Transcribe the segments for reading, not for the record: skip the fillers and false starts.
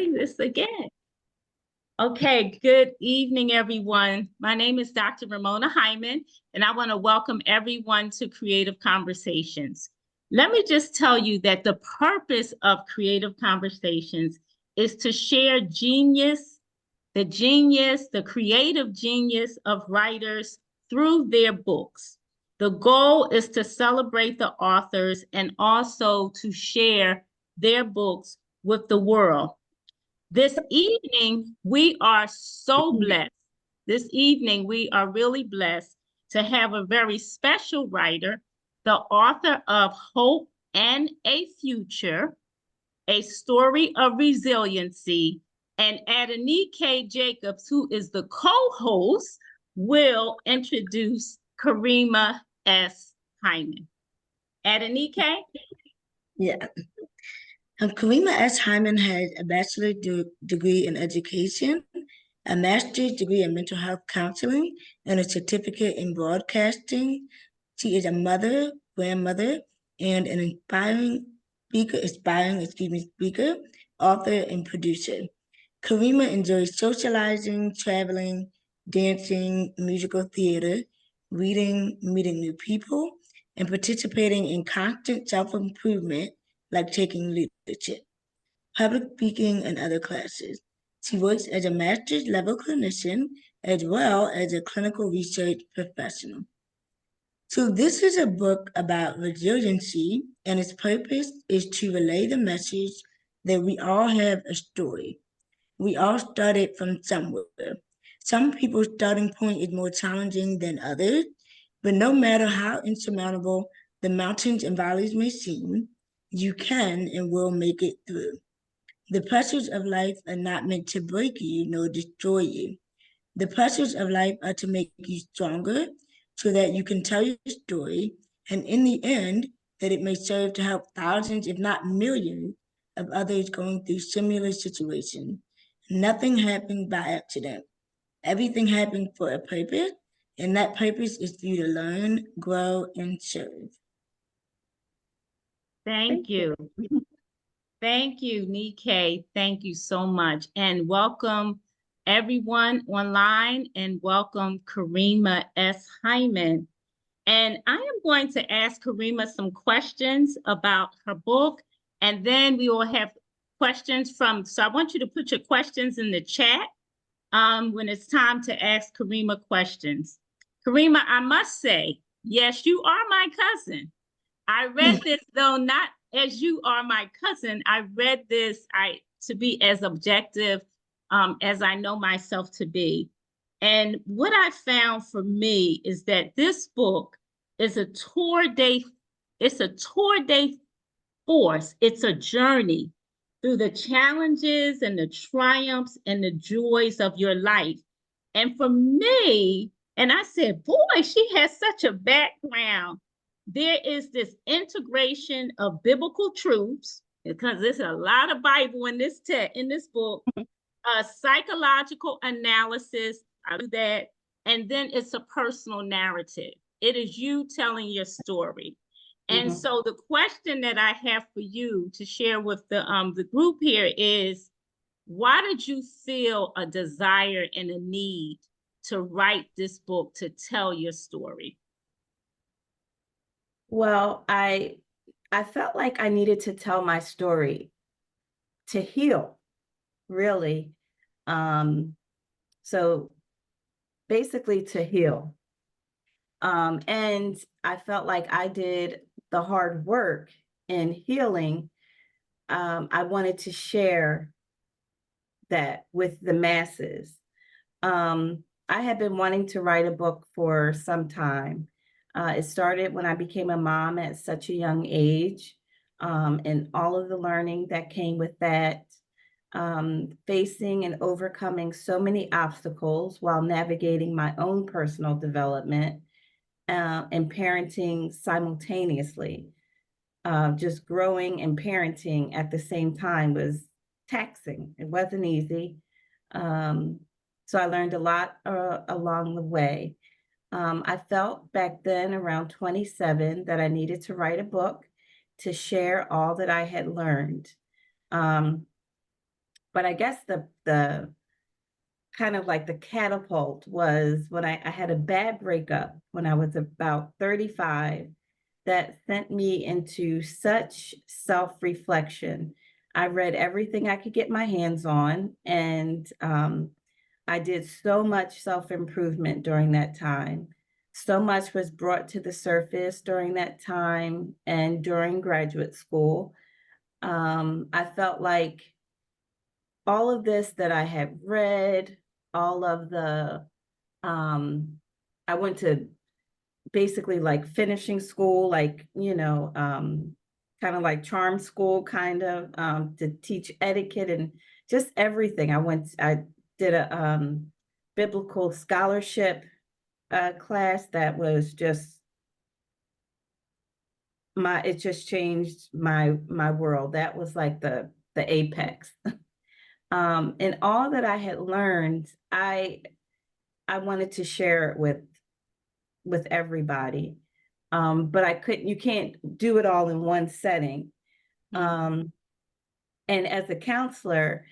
this again. Okay, good evening, everyone. My name is Dr. Ramona Hyman, and I want to welcome everyone to Creative Conversations. Let me just tell you that the purpose of Creative Conversations is to share the creative genius of writers through their books. The goal is to celebrate the authors and also to share their books with the world. This evening, we are so blessed. This evening, we are really blessed to have a very special writer, the author of Hope and a Future, A Story of Resiliency, and Adenike Jacobs, who is the co-host, will introduce Karima S. Hyman. Adenike? Yeah. Karima S. Hyman has a bachelor's degree in education, a master's degree in mental health counseling, and a certificate in broadcasting. She is a mother, grandmother, and an speaker, author, and producer. Karima enjoys socializing, traveling, dancing, musical theater, reading, meeting new people, and participating in constant self-improvement like taking leadership, public speaking, and other classes. She works as a master's level clinician as well as a clinical research professional. So this is a book about resiliency, and its purpose is to relay the message that we all have a story. We all started from somewhere. Some people's starting point is more challenging than others, but no matter how insurmountable the mountains and valleys may seem, you can and will make it through. The pressures of life are not meant to break you nor destroy you. The pressures of life are to make you stronger so that you can tell your story, and in the end, that it may serve to help thousands, if not millions, of others going through similar situations. Nothing happened by accident. Everything happened for a purpose, and that purpose is for you to learn, grow, and serve. Thank you. Thank you, Nike. Thank you so much. And welcome everyone online and welcome Karima S. Hyman. And I am going to ask Karima some questions about her book, and then we will have questions so I want you to put your questions in the chat when it's time to ask Karima questions. Karima, I must say, yes, you are my cousin. I read this, though not as you are my cousin. I read this to be as objective as I know myself to be. And what I found for me is that this book is a tour de force. It's a journey through the challenges and the triumphs and the joys of your life. And for me, and I said, boy, she has such a background. There is this integration of biblical truths, because there's a lot of Bible in this book, psychological analysis, I do that, and then it's a personal narrative. It is you telling your story. And so the question that I have for you to share with the group here is, why did you feel a desire and a need to write this book to tell your story? Well, I felt like I needed to tell my story to heal, really. So basically to heal. And I felt like I did the hard work in healing. I wanted to share that with the masses. I had been wanting to write a book for some time. It started when I became a mom at such a young age, and all of the learning that came with that, facing and overcoming so many obstacles while navigating my own personal development and parenting simultaneously. Just growing and parenting at the same time was taxing. It wasn't easy. So I learned a lot along the way. I felt back then, around 27, that I needed to write a book to share all that I had learned. But I guess the kind of like the catapult was when I had a bad breakup when I was about 35 that sent me into such self-reflection. I read everything I could get my hands on, and I did so much self-improvement during that time. So much was brought to the surface during that time and during graduate school. I felt like all of this that I had read, all of the, I went to basically like finishing school, like, kind of like charm school, kind of, to teach etiquette and just everything. I did a biblical scholarship class that was just it just changed my world. That was like the apex. And all that I had learned, I wanted to share it with everybody. But you can't do it all in one setting. And as a counselor,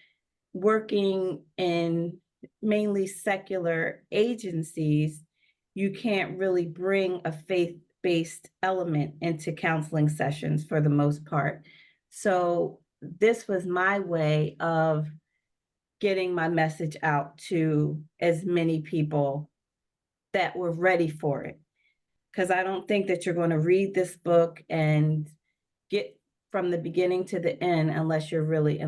working in mainly secular agencies, you can't really bring a faith-based element into counseling sessions for the most part. So this was my way of getting my message out to as many people that were ready for it. Because I don't think that you're going to read this book and get from the beginning to the end unless you're ready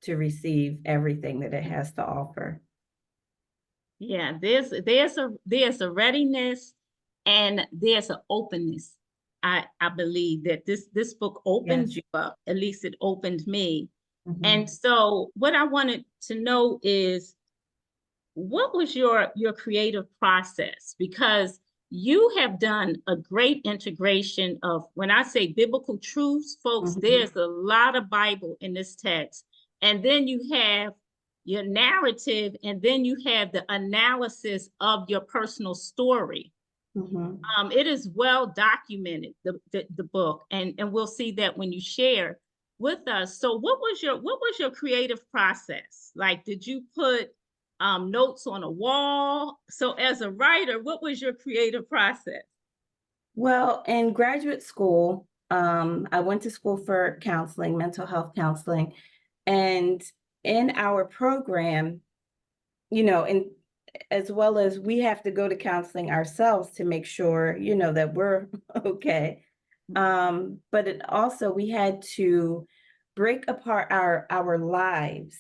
to receive everything that it has to offer. Yeah, there's a readiness and there's an openness. I believe that this book opens Yes. you up. At least it opened me. Mhm. And so what I wanted to know is, what was your creative process? Because you have done a great integration of, when I say biblical truths, folks, Mhm. there's a lot of Bible in this text. And then you have your narrative, and then you have the analysis of your personal story. Mhm. It is well documented, the book, and we'll see that when you share with us. So what was your creative process? Like, did you put notes on a wall? So as a writer, what was your creative process? Well, in graduate school, I went to school for counseling, mental health counseling, and in our program, and as well as we have to go to counseling ourselves to make sure, that we're okay. But it also, we had to break apart our lives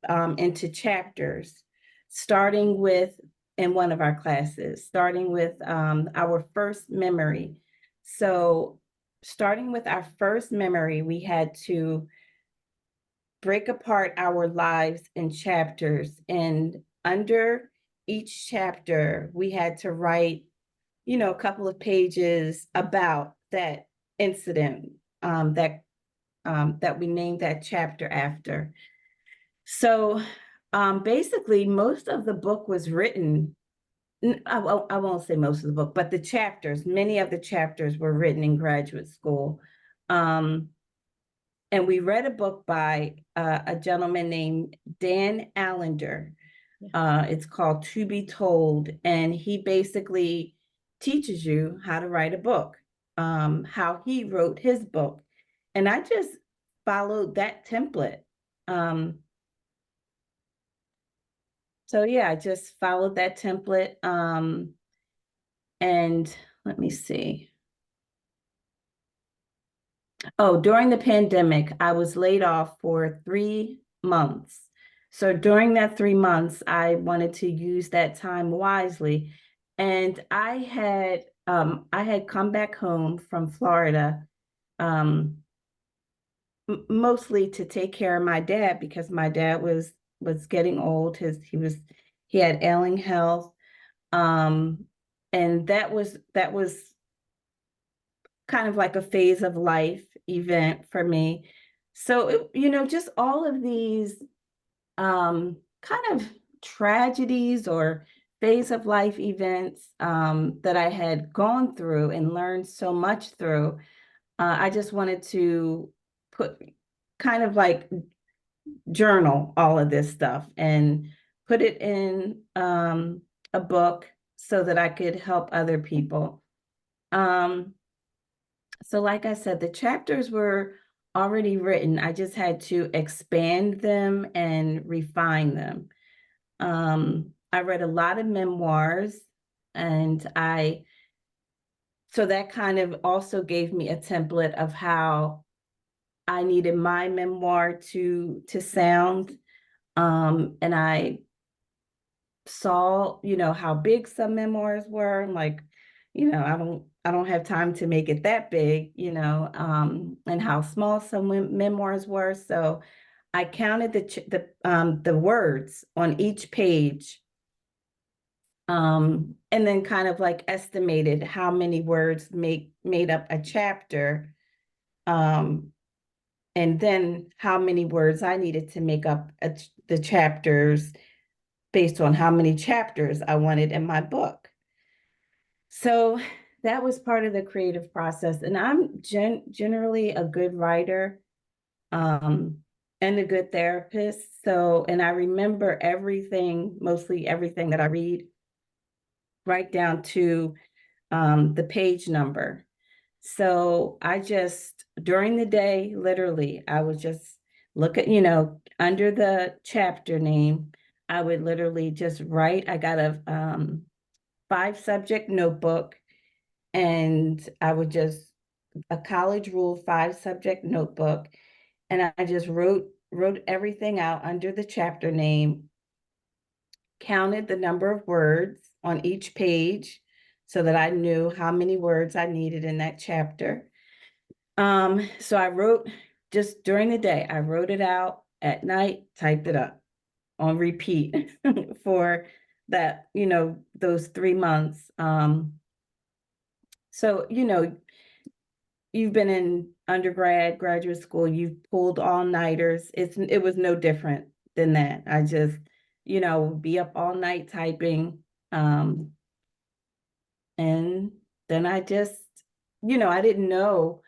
into chapters, starting with, in one of our classes, starting with our first memory. So starting with our first memory, we had to break apart our lives in chapters. And under each chapter, we had to write, a couple of pages about that incident that we named that chapter after. So basically, most of the book was written. I won't say most of the book, but the chapters, many of the chapters were written in graduate school. And we read a book by a gentleman named Dan Allender. It's called To Be Told, and he basically teaches you how to write a book, how he wrote his book. And I just followed that template. So yeah, I just followed that template. And let me see. Oh, during the pandemic, I was laid off for 3 months. So during that 3 months, I wanted to use that time wisely. And I had come back home from Florida, mostly to take care of my dad because my dad was getting old. He had ailing health. And that was kind of like a phase of life event for me. So, just all of these kind of tragedies or phase of life events that I had gone through and learned so much through, I just wanted to put kind of like journal all of this stuff and put it in a book so that I could help other people. So like I said, the chapters were already written. I just had to expand them and refine them. I read a lot of memoirs, and so that kind of also gave me a template of how I needed my memoir to sound. And I saw, how big some memoirs were. I'm like, I don't have time to make it that big, and how small some memoirs were. So I counted the words on each page, and then kind of like estimated how many words made up a chapter, and then how many words I needed to make up the chapters based on how many chapters I wanted in my book. So that was part of the creative process. And I'm generally a good writer, and a good therapist. So, and I remember everything, mostly everything that I read, right down to the page number. So I just, during the day, literally, I would just look at, under the chapter name, I would literally just write. I got a 5-subject notebook, and I would just, a college rule 5-subject notebook, and I just wrote everything out under the chapter name, counted the number of words on each page so that I knew how many words I needed in that chapter. So I wrote just during the day, I wrote it out, at night, typed it up on repeat for that, those 3 months. So, you've been in undergrad, graduate school, you've pulled all-nighters. It was no different than that. I just, be up all night typing. And then I just, I didn't know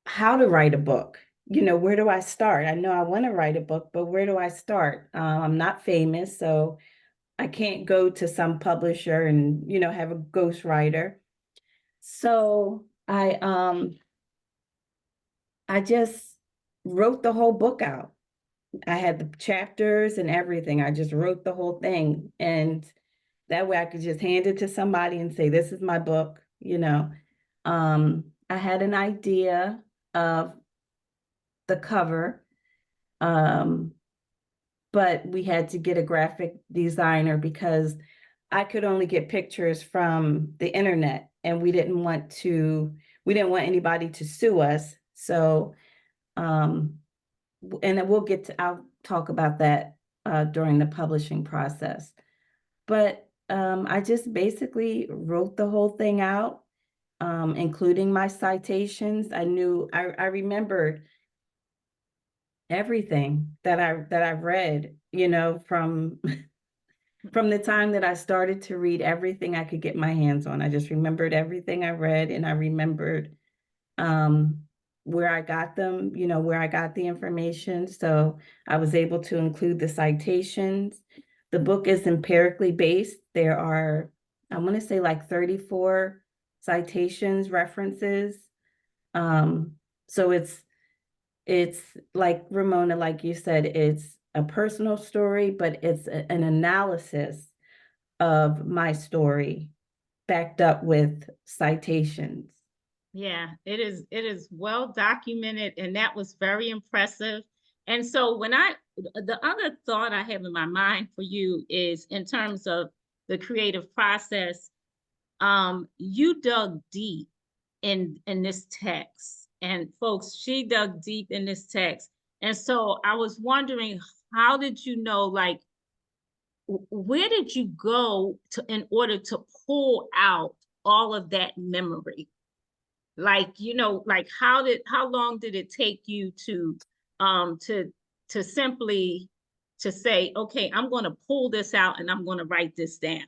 how to write a book. Where do I start? I know I want to write a book, but where do I start? I'm not famous, so I can't go to some publisher and, have a ghostwriter. So I just wrote the whole book out. I had the chapters and everything. I just wrote the whole thing. And that way I could just hand it to somebody and say, this is my book. I had an idea of the cover, but we had to get a graphic designer because I could only get pictures from the internet, and we didn't want anybody to sue us. So, and then I'll talk about that during the publishing process. But I just basically wrote the whole thing out, including my citations. I remembered everything that I read, from from the time that I started to read everything I could get my hands on. I just remembered everything I read, and I remembered where I got them, where I got the information. So I was able to include the citations. The book is empirically based. There are, I want to say, like 34 citations, references. So it's like Ramona, like you said, it's a personal story, but it's an analysis of my story backed up with citations. Yeah, it is well documented, and that was very impressive. And so the other thought I have in my mind for you is in terms of the creative process, you dug deep in this text. And folks, she dug deep in this text. And so I was wondering, how did you know, like, where did you go to in order to pull out all of that memory? Like, like how long did it take you um to simply to say, okay, I'm going to pull this out and I'm going to write this down?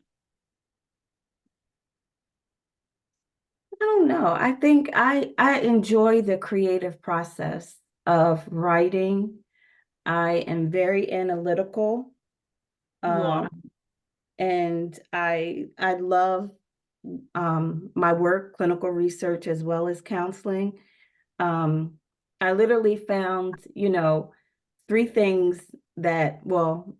I don't know. I think I enjoy the creative process. of writing. I am very analytical. You are. And I love my work, clinical research, as well as counseling. I literally found, three things that, well,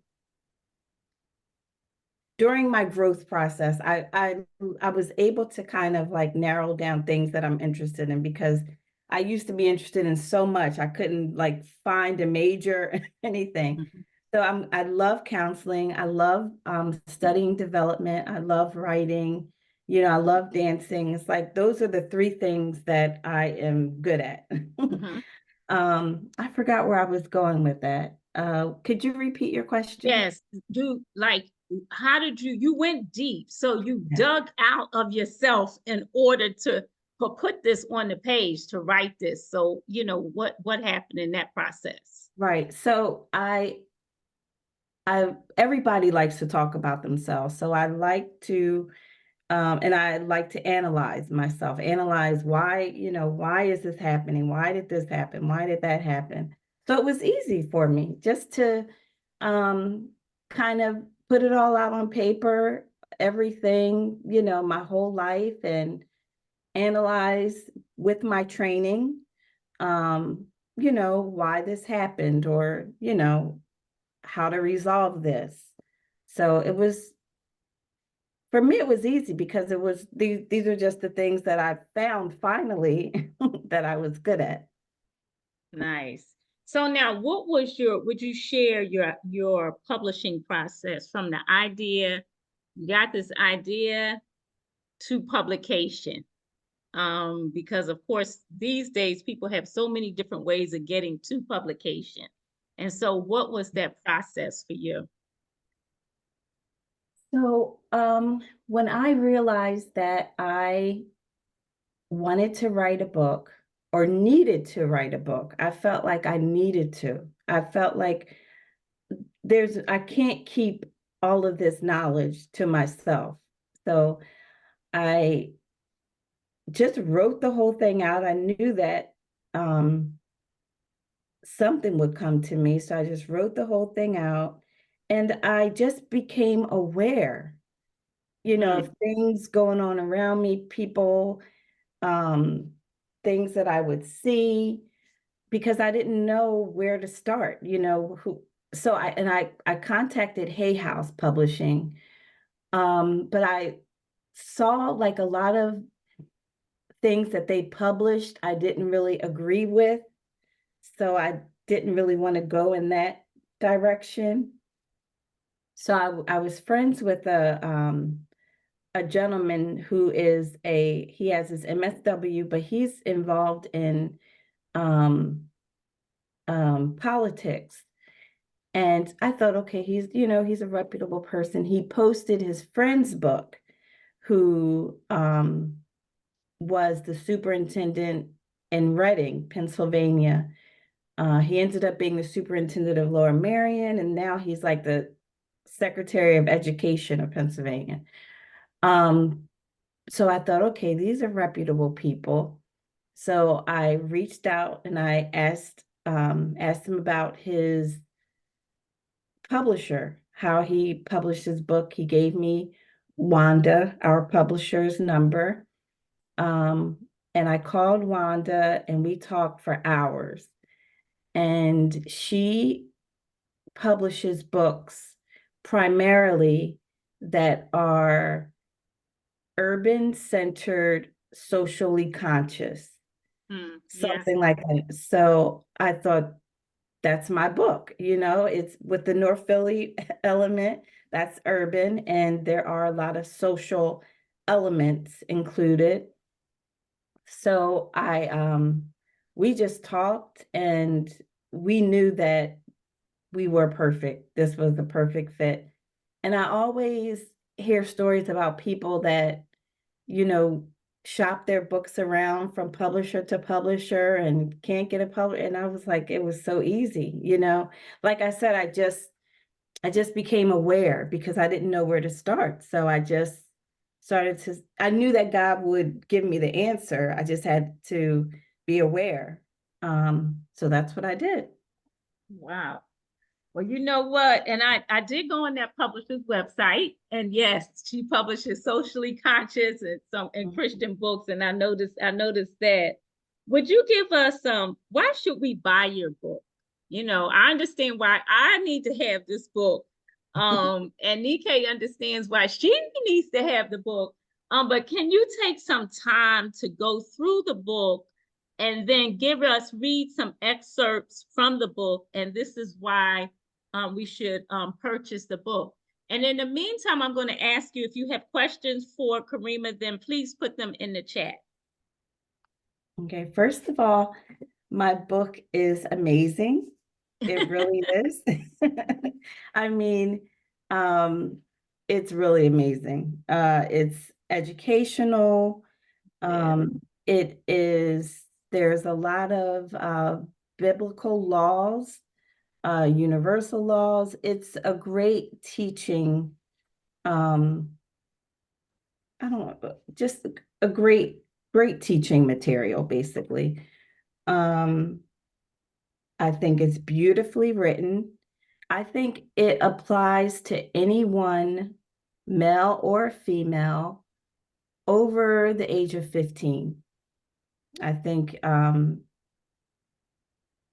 during my growth process, I was able to kind of like narrow down things that I'm interested in, because I used to be interested in so much I couldn't like find a major anything. Mhm. So I love counseling. I love studying development. I love writing. I love dancing. It's like those are the three things that I am good at. Mhm. I forgot where I was going with that. Could you repeat your question? Yes, how did you went deep, so you Yes. dug out of yourself in order to put this on the page to write this. So, what happened in that process? Right. So everybody likes to talk about themselves. So I like to and I like to analyze myself, analyze why is this happening? Why did this happen? Why did that happen? So it was easy for me just to um, kind of put it all out on paper, everything, my whole life, and analyze with my training, um, why this happened, or, how to resolve this. So it was, for me, it was easy because it was these are just the things that I found finally that I was good at. Nice. So now, would you share your publishing process from the idea, you got this idea to publication? Because of course, these days people have so many different ways of getting to publication. And so what was that process for you? So when I realized that I wanted to write a book or needed to write a book, I felt like I needed to. I felt like I can't keep all of this knowledge to myself. So I just wrote the whole thing out. I knew that um, something would come to me. So I just wrote the whole thing out, and I just became aware, Mm, of things going on around me, people, um, things that I would see, because I didn't know where to start, so I contacted Hay House Publishing, but I saw like a lot of things that they published I didn't really agree with. So I didn't really want to go in that direction. So I was friends with a gentleman who he has his MSW, but he's involved in um, politics. And I thought, okay, he's a reputable person. He posted his friend's book, who was the superintendent in Reading, Pennsylvania. He ended up being the superintendent of Lower Merion, and now he's like the Secretary of Education of Pennsylvania. So I thought, okay, these are reputable people. So I reached out and I asked him about his publisher, how he published his book. He gave me Wanda, our publisher's number. Um, and I called Wanda and we talked for hours. And she publishes books primarily that are urban centered, socially conscious, yes. something like that. So I thought, that's my book. It's with the North Philly element, that's urban, and there are a lot of social elements included. So we just talked, and we knew that we were perfect. This was the perfect fit. And I always hear stories about people that, you know, shop their books around from publisher to publisher and can't get a publisher. And I was like, it was so easy. Like I said, I just became aware because I didn't know where to start. So I just I knew that God would give me the answer. I just had to be aware. So that's what I did. Wow. Well, you know what? And I did go on that publisher's website, and yes, she publishes socially conscious and some and Christian books. And I noticed that. Would you give us why should we buy your book? I understand why I need to have this book. And Nikkei understands why she needs to have the book. But can you take some time to go through the book and then read some excerpts from the book? And this is why we should purchase the book. And in the meantime, I'm going to ask you if you have questions for Karima, then please put them in the chat. Okay, first of all, my book is amazing. It really is. I mean, it's really amazing. It's educational. There's a lot of biblical laws, universal laws. It's a great teaching. I don't know, just a great teaching material, basically. I think it's beautifully written. I think it applies to anyone, male or female, over the age of 15. I think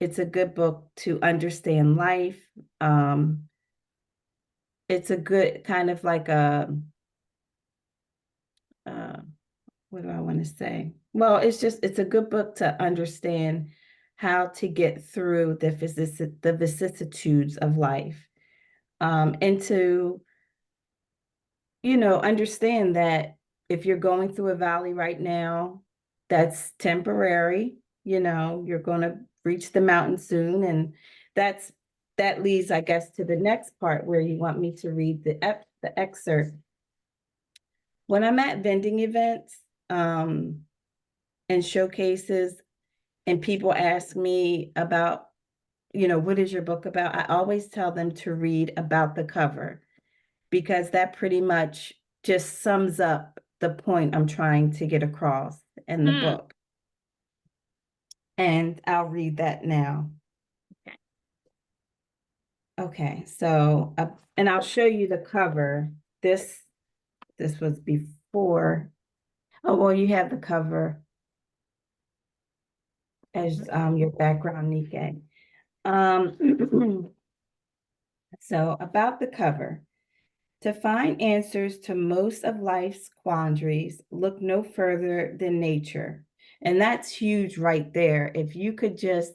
it's a good book to understand life. It's a good kind of like what do I want to say? Well, it's a good book to understand how to get through the vicissitudes of life. And to, understand that if you're going through a valley right now, that's temporary. You're going to reach the mountain soon. And that leads, I guess, to the next part where you want me to read the excerpt. When I'm at vending events, and showcases, and people ask me about, what is your book about? I always tell them to read about the cover, because that pretty much just sums up the point I'm trying to get across in the book. And I'll read that now. Okay, so, and I'll show you the cover. This was before. Oh, well, you have the cover as your background, Nikkei. So about the cover. To find answers to most of life's quandaries, look no further than nature. And that's huge right there. If you could just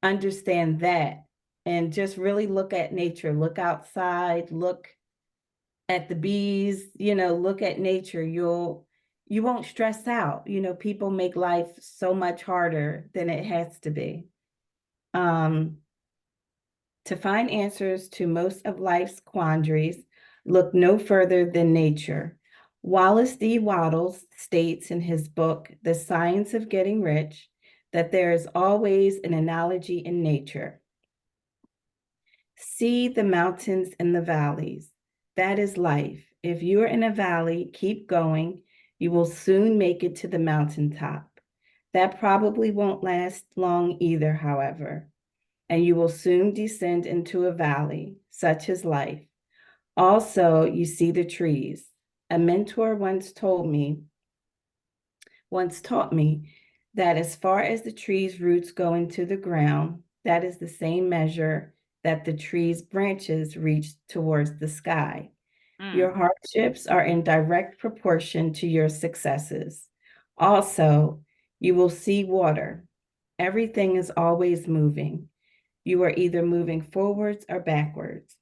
understand that and just really look at nature, look outside, look at the bees, look at nature, you won't stress out. People make life so much harder than it has to be. To find answers to most of life's quandaries, look no further than nature. Wallace D. Wattles states in his book, The Science of Getting Rich, that there is always an analogy in nature. See the mountains and the valleys. That is life. If you are in a valley, keep going. You will soon make it to the mountaintop. That probably won't last long either, however, and you will soon descend into a valley, such is life. Also, you see the trees. A mentor once taught me that as far as the tree's roots go into the ground, that is the same measure that the tree's branches reach towards the sky. Your hardships are in direct proportion to your successes. Also, you will see water. Everything is always moving. You are either moving forwards or backwards.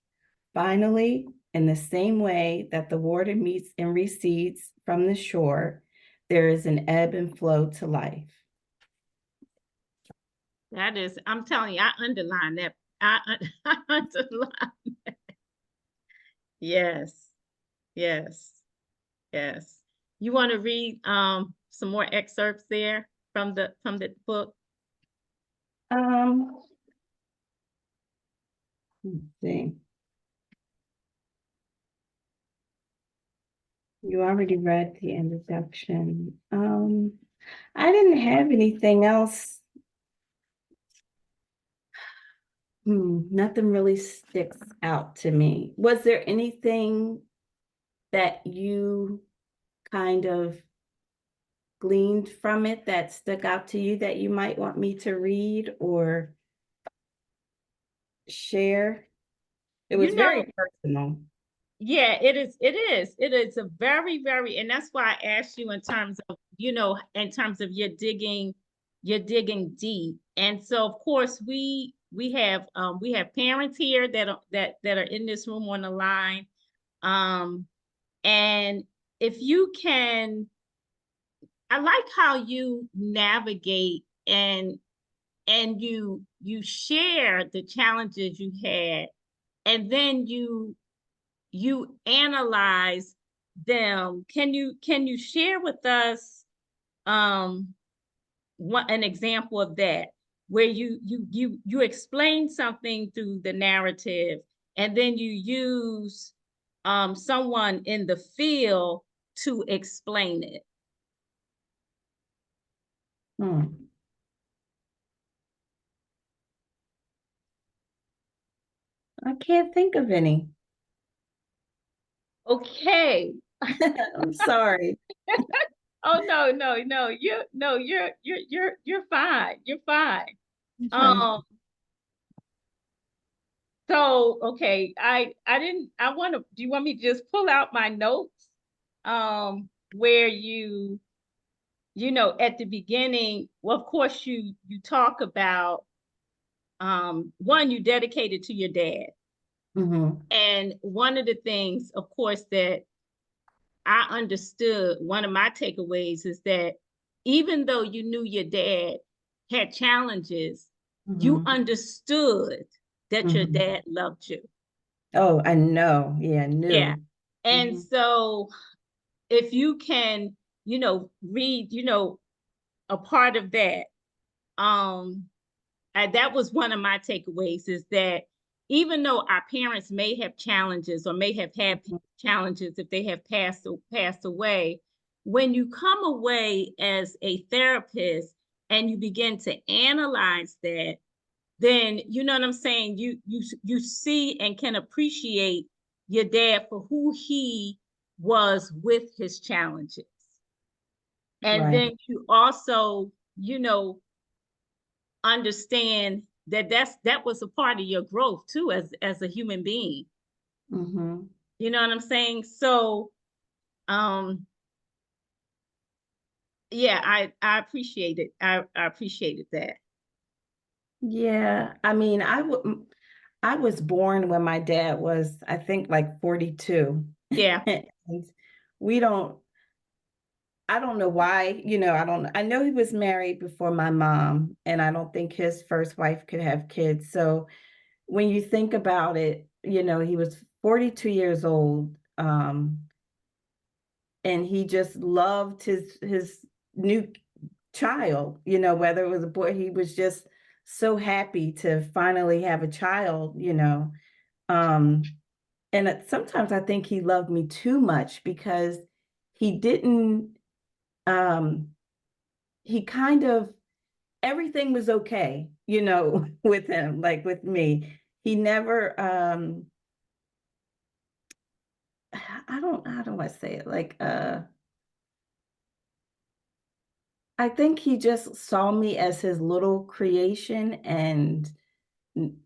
Finally, in the same way that the water meets and recedes from the shore, there is an ebb and flow to life. That is, I'm telling you, I underline that. I underline that. Yes, yes, yes. You want to read some more excerpts there from the book? Let's see. You already read the introduction. I didn't have anything else Nothing really sticks out to me. Was there anything that you kind of gleaned from it that stuck out to you that you might want me to read or share? It was You know, very personal. yeah, it is. It is. It is a very, very, and that's why I asked you in terms of, in terms of you're digging deep. And so of course we have parents here that are in this room on the line. Um, and if you can, I like how you navigate and you share the challenges you had, and then you analyze them. Can you share with us an example of that, where you explain something through the narrative, and then you use someone in the field to explain it? Hmm. I can't think of any. Okay. I'm sorry. Oh, no, you're fine. You're fine. I'm trying to. Um, so okay, I didn't I want to do you want me to just pull out my notes where at the beginning, well, of course you talk about one, you dedicated to your dad. Mhm. And one of the things, of course, that I understood, one of my takeaways is that even though you knew your dad had challenges, you Mhm. understood that your Mhm. dad loved you. Oh, I know. Yeah, I Yeah. knew. And Mhm. so if you can, read, a part of that, um, that was one of my takeaways, is that even though our parents may have challenges or may have had Mhm. challenges if they have passed away, when you come away as a therapist and you begin to analyze that, then you know what I'm saying, you see and can appreciate your dad for who he was with his challenges. And Right. then you also, understand that that was a part of your growth too, as a human being. Mhm. You know what I'm saying? So um yeah, I appreciate it. I appreciated that. Yeah, I mean, I was born when my dad was, I think, like 42. Yeah. And we don't, I don't know why, I know he was married before my mom, and I don't think his first wife could have kids. So when you think about it, he was 42 years old, and he just loved his new child, whether it was a boy, he was just so happy to finally have a child, um, and sometimes I think he loved me too much because he didn't, um, he kind of, everything was okay, with him, like with me. He never, I don't want to say it, like, I think he just saw me as his little creation, and n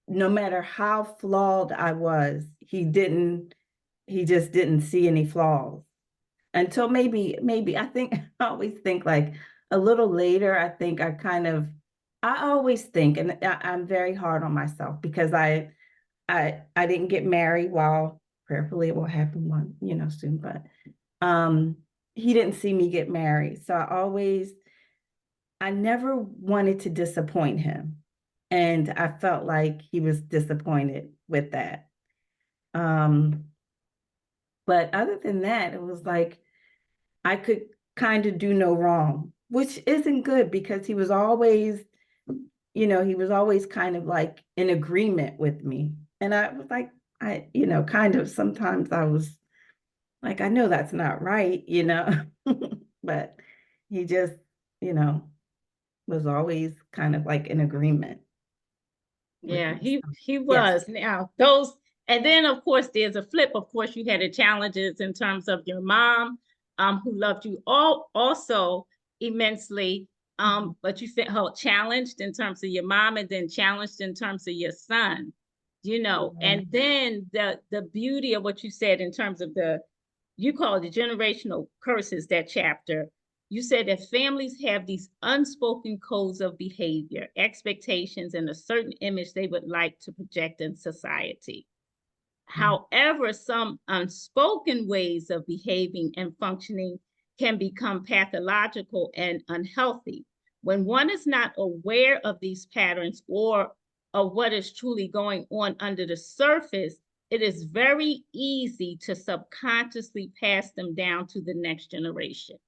no matter how flawed I was, he just didn't see any flaws. Until maybe I think I always think, like, a little later, I think I always think, and I'm very hard on myself because I didn't get married, while prayerfully it will happen soon, but, um, he didn't see me get married, so I never wanted to disappoint him, and I felt like he was disappointed with that. Um, but other than that, it was like I could kind of do no wrong, which isn't good because he was always kind of like in agreement with me. And I was like, kind of sometimes I was like, I know that's not right, but he just, you know, was always kind of like in agreement. Yeah, me. he Yes. was. Now those, and then of course there's a flip. Of course, you had the challenges in terms of your mom, who loved you all also immensely. But you felt challenged in terms of your mom, and then challenged in terms of your son. Mhm. And then the beauty of what you said in terms of you call it the generational curses, that chapter. You said that families have these unspoken codes of behavior, expectations, and a certain image they would like to project in society. However, some unspoken ways of behaving and functioning can become pathological and unhealthy. When one is not aware of these patterns or of what is truly going on under the surface, it is very easy to subconsciously pass them down to the next generation.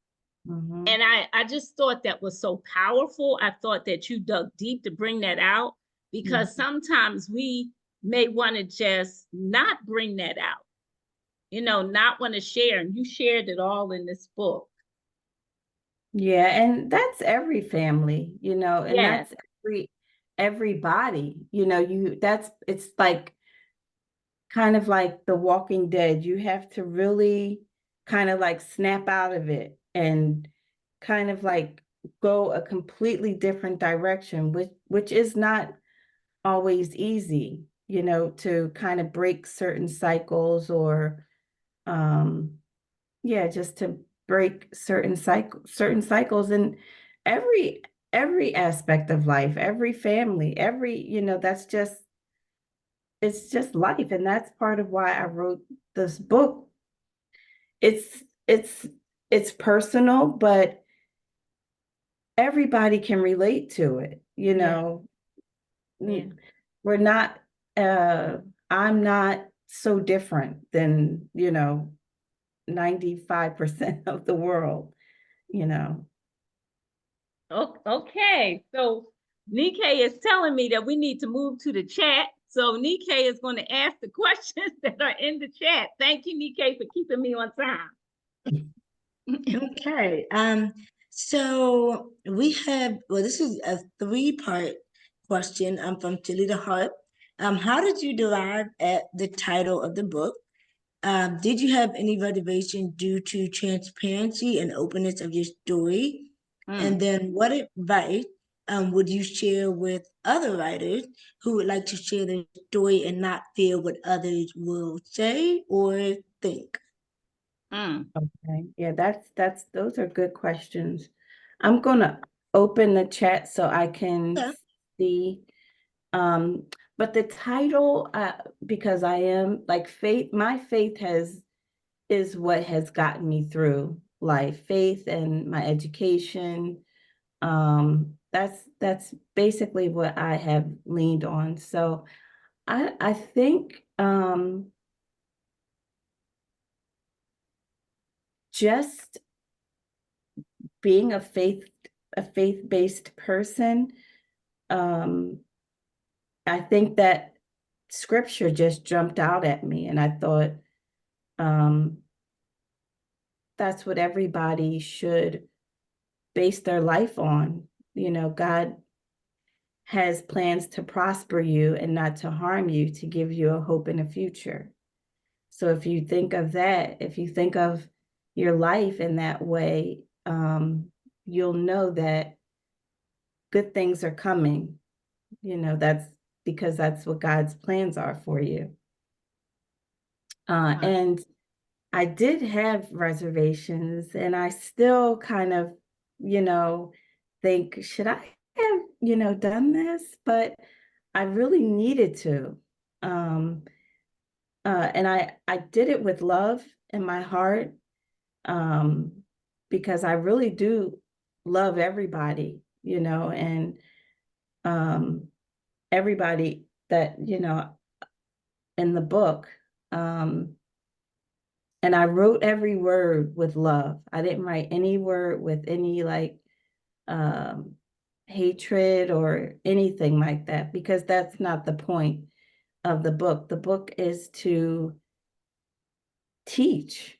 Mhm. And I just thought that was so powerful. I thought that you dug deep to bring that out, because sometimes we may want to just not bring that out, not want to share. And you shared it all in this book. Yeah, and that's every family, and Yes. that's everybody, it's like kind of like The Walking Dead. You have to really kind of like snap out of it and kind of like go a completely different direction, which is not always easy, to kind of break certain cycles or um yeah, just to break certain cycles in every every aspect of life, every family, that's just it's just life. And that's part of why I wrote this book. It's it's it's personal, but everybody can relate to it, Yeah. Yeah. We're not I'm not so different than, 95% of the world, you know. Okay. So Nikkei is telling me that we need to move to the chat. So Nikkei is going to ask the questions that are in the chat. Thank you, Nikkei, for keeping me on time. Okay. So we have, well, this is a three-part question from Tilly the Heart. How did you derive at the title of the book? Did you have any reservation due to transparency and openness of your story? And then what advice would you share with other writers who would like to share their story and not fear what others will say or think? Okay. Yeah, those are good questions. I'm gonna open the chat so I can Yeah. see. Um, but the title, because I am like faith, my faith is what has gotten me through life, faith and my education. That's basically what I have leaned on. So I think just being a faith-based person, um, I think that scripture just jumped out at me, and I thought um, that's what everybody should base their life on. God has plans to prosper you and not to harm you, to give you a hope in a future. So if you think of that, if you think of your life in that way, you'll know that good things are coming. That's because that's what God's plans are for you. And I did have reservations, and I still kind of, think, should I have, done this? But I really needed to. Um, and I did it with love in my heart, um, because I really do love everybody, and um, everybody that, in the book. Um, and I wrote every word with love. I didn't write any word with any like um, hatred or anything like that, because that's not the point of the book. The book is to teach.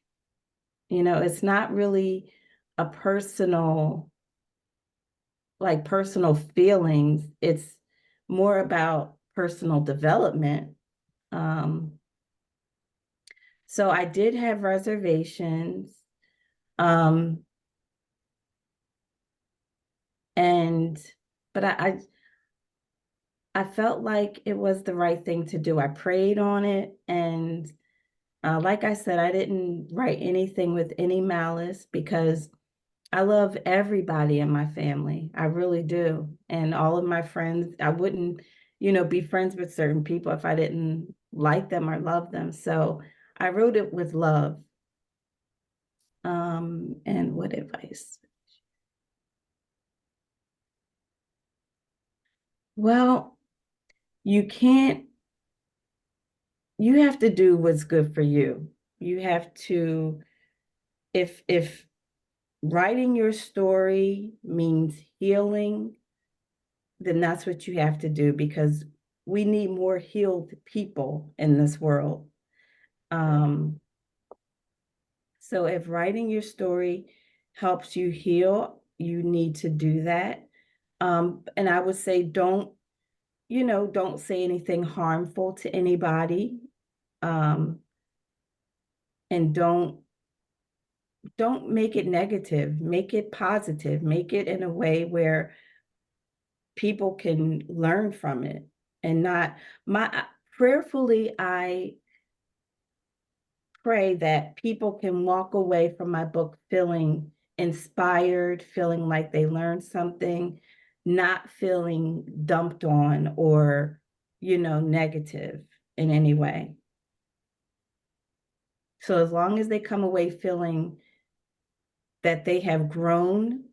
It's not really a personal feelings. It's more about personal development. So I did have reservations. But I felt like it was the right thing to do. I prayed on it, and like I said, I didn't write anything with any malice because I love everybody in my family. I really do. And all of my friends, I wouldn't, be friends with certain people if I didn't like them or love them. So I wrote it with love. And what advice? Well, you have to do what's good for you. You have to, if writing your story means healing, then that's what you have to do, because we need more healed people in this world. So if writing your story helps you heal, you need to do that. And I would say don't say anything harmful to anybody. And don't make it negative, make it positive, make it in a way where people can learn from it. And not prayerfully, I pray that people can walk away from my book feeling inspired, feeling like they learned something, not feeling dumped on or, negative in any way. So as long as they come away feeling that they have grown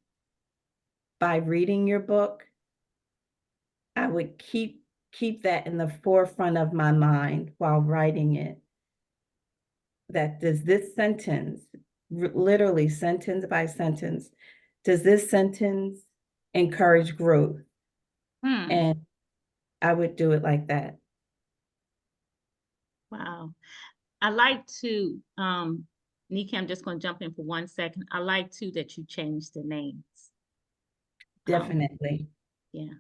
by reading your book, I would keep that in the forefront of my mind while writing it. That does this sentence, literally sentence by sentence, does this sentence encourage growth? And I would do it like that. Wow. I like to, Nika, I'm just going to jump in for 1 second. I like too that you changed the names. Definitely. Yeah.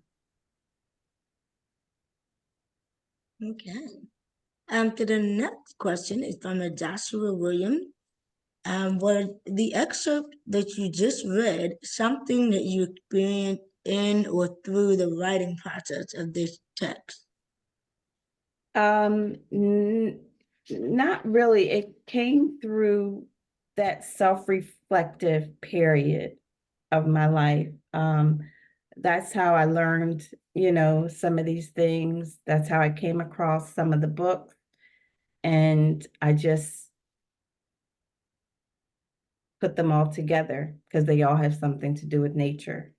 Okay. To the next question is from Joshua William. Was the excerpt that you just read something that you experienced in or through the writing process of this text? Not really. It came through that self-reflective period of my life. That's how I learned, some of these things. That's how I came across some of the books. And I just put them all together because they all have something to do with nature.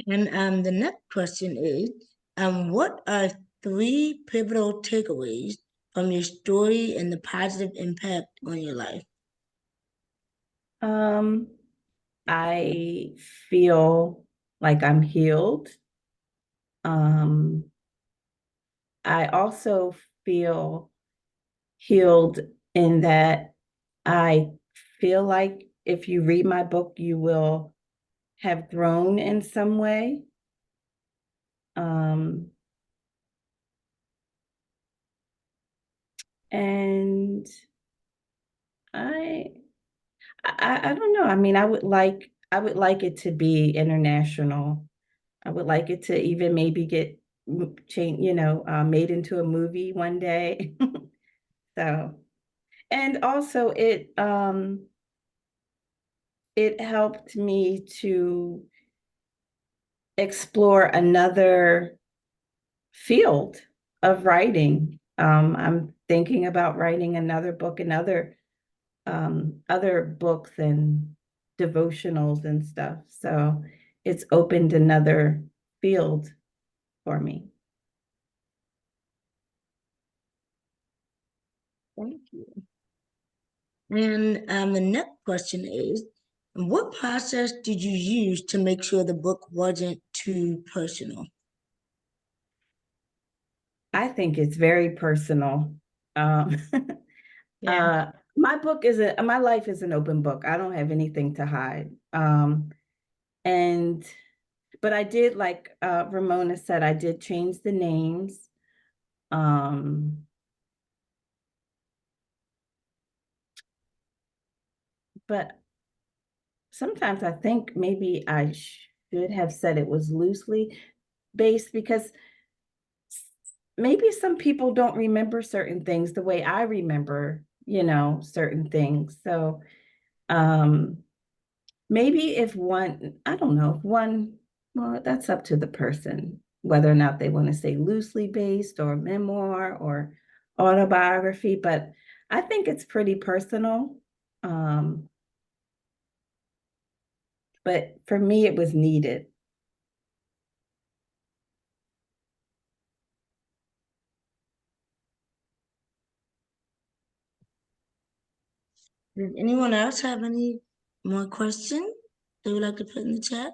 And the next question is, what are 3 pivotal takeaways from your story and the positive impact on your life? I feel like I'm healed. I also feel healed in that I feel like if you read my book, you will have grown in some way. And I don't know. I mean, I would like it to be international. I would like it to even maybe get made into a movie one day. So, and also it helped me to explore another field of writing. I'm thinking about writing another book and other books and devotionals and stuff. So it's opened another field for me. Thank you. And the next question is, what process did you use to make sure the book wasn't too personal? I think it's very personal. Yeah. My life is an open book. I don't have anything to hide. But I did, like Ramona said, I did change the names. But sometimes I think maybe I should have said it was loosely based, because maybe some people don't remember certain things the way I remember, certain things. So maybe if one, I don't know, well, that's up to the person, whether or not they want to say loosely based or memoir or autobiography, but I think it's pretty personal. But for me, it was needed. Does anyone else have any more questions they would like to put in the chat?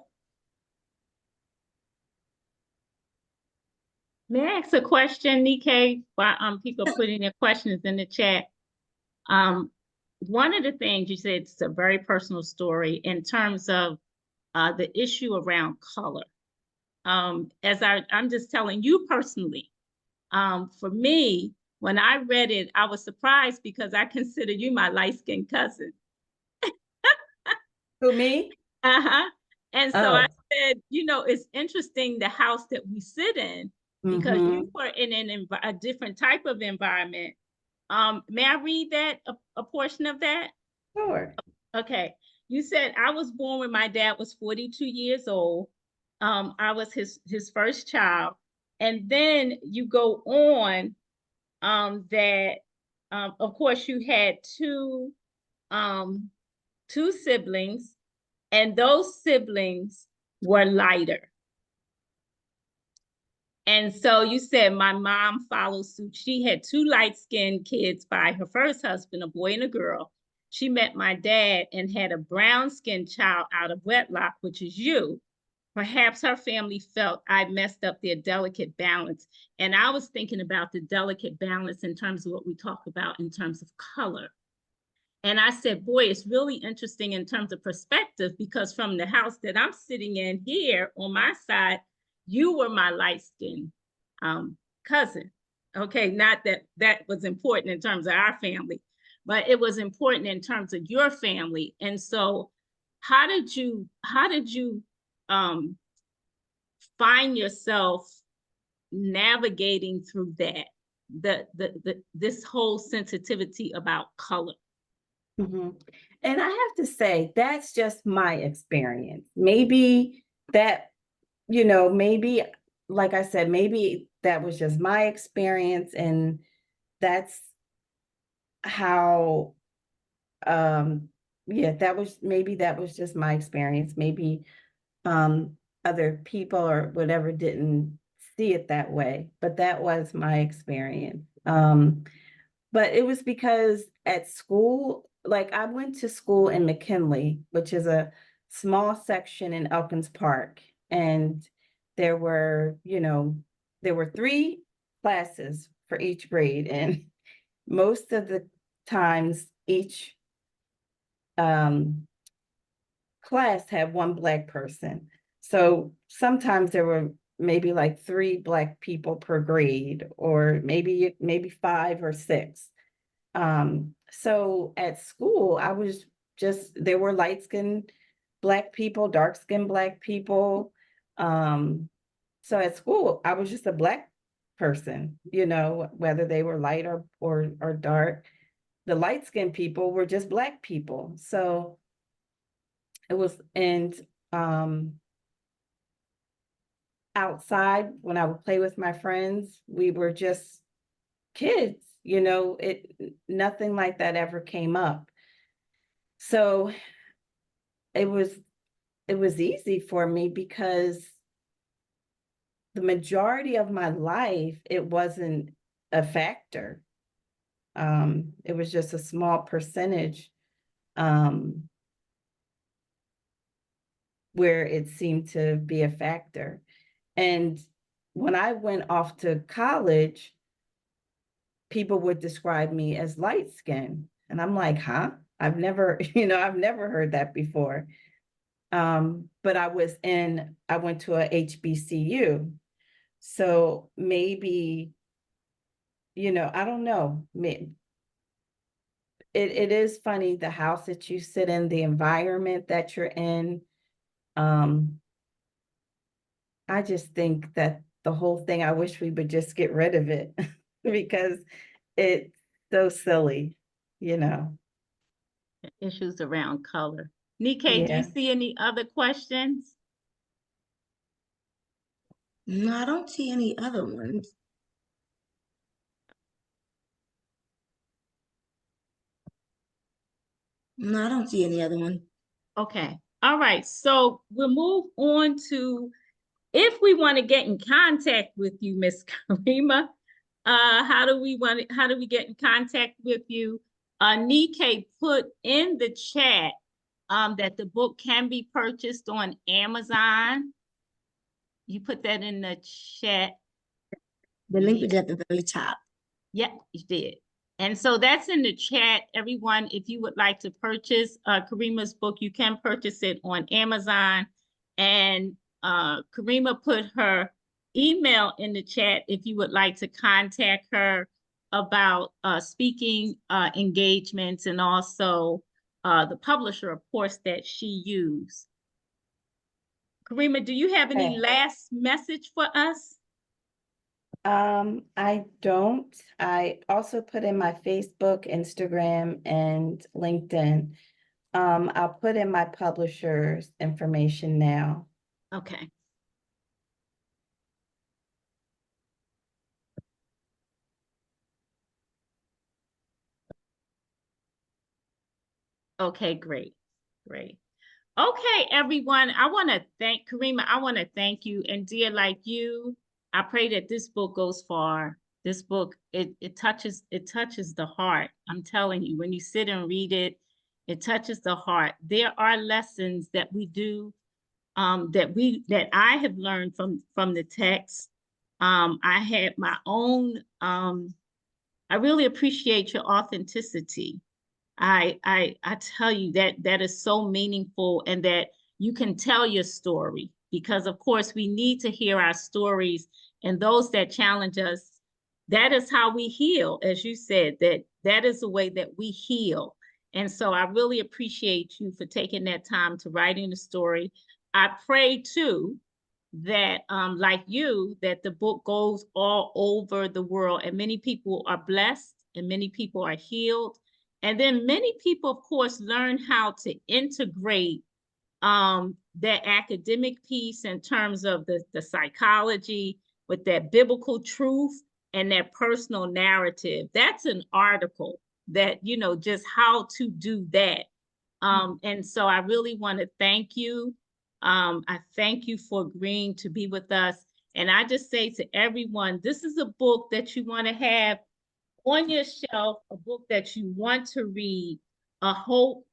May I ask a question, Nikkei, while people are putting their questions in the chat? One of the things you said, it's a very personal story in terms of the issue around color. As I'm just telling you personally, for me, when I read it, I was surprised because I consider you my light-skinned cousin. Who, me? Uh-huh. And so I Oh. said, it's interesting the house that we sit in, because you were in a different type of environment. May I read that, a portion of that? Sure. Okay. You said, I was born when my dad was 42 years old. I was his first child. And then you go on that, of course, you had two siblings, and those siblings were lighter. And so you said my mom followed suit. She had two light-skinned kids by her first husband, a boy and a girl. She met my dad and had a brown-skinned child out of wedlock, which is you. Perhaps her family felt I messed up their delicate balance. And I was thinking about the delicate balance in terms of what we talk about in terms of color. And I said, boy, it's really interesting in terms of perspective, because from the house that I'm sitting in here on my side, you were my light-skinned cousin. Okay, not that that was important in terms of our family, but it was important in terms of your family. And so how did you find yourself navigating through that, this whole sensitivity about color? And I have to say, that's just my experience. Maybe that, maybe, like I said, maybe that was just my experience, and that's how, yeah, that was just my experience. Maybe other people or whatever didn't see it that way, but that was my experience. But it was because at school, like I went to school in McKinley, which is a small section in Elkins Park. And there were, there were 3 classes for each grade. And most of the times each class had 1 Black person. So sometimes there were maybe like 3 Black people per grade, or maybe 5 or 6. So at school, I was there were light-skinned Black people, dark-skinned Black people. So at school, I was just a Black person, whether they were light or dark. The light-skinned people were just Black people. So it was, and outside, when I would play with my friends, we were just kids, nothing like that ever came up. So it was easy for me, because the majority of my life, it wasn't a factor. It was just a small percentage where it seemed to be a factor. And when I went off to college, people would describe me as light skinned. And I'm like, huh? I've never, I've never heard that before. But I went to a HBCU. So maybe, I don't know. It is funny, the house that you sit in, the environment that you're in. I just think that the whole thing, I wish we would just get rid of it because it's so silly, Issues around color. Nikkei, do you Yeah. see any other questions? No, I don't see any other ones. No, I don't see any other one. Okay. All right. So we'll move on to, if we want to get in contact with you, Miss Karima, how do we get in contact with you? Nikkei put in the chat that the book can be purchased on Amazon. You put that in the chat. The link is at the very top. Yeah, you did. And so that's in the chat. Everyone, if you would like to purchase Karima's book, you can purchase it on Amazon. And Karima put her email in the chat if you would like to contact her about speaking engagements, and also the publisher, of course, that she used. Karima, do you have any Okay. last message for us? I don't. I also put in my Facebook, Instagram, and LinkedIn. I'll put in my publisher's information now. Okay. Okay, great. Great. Okay, everyone. I want to thank Karima. I want to thank you. And dear, like you, I pray that this book goes far. This book, it touches the heart. I'm telling you, when you sit and read it, it touches the heart. There are lessons that we do, that I have learned from the text. I had my own, I really appreciate your authenticity. I tell you that is so meaningful, and that you can tell your story, because of course we need to hear our stories, and those that challenge us, that is how we heal. As you said, that is the way that we heal. And so I really appreciate you for taking that time to writing the story. I pray too that like you, that the book goes all over the world, and many people are blessed, and many people are healed, and then many people, of course, learn how to integrate that academic piece in terms of the psychology with that biblical truth and that personal narrative. That's an article that, just how to do that. And so I really want to thank you. I thank you for agreeing to be with us. And I just say to everyone, this is a book that you want to have on your shelf, a book that you want to read, A Hope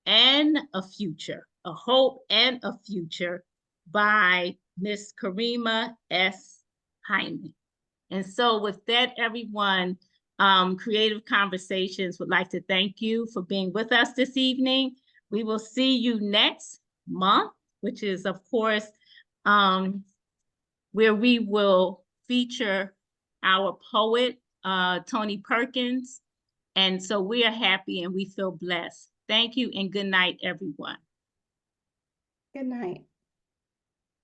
and a Future, A Hope and a Future by Miss Karima S. Hyman. And so with that, everyone, Creative Conversations would like to thank you for being with us this evening. We will see you next month, which is, of course, where we will feature our poet, Tony Perkins. And so we are happy and we feel blessed. Thank you and good night, everyone. Good night.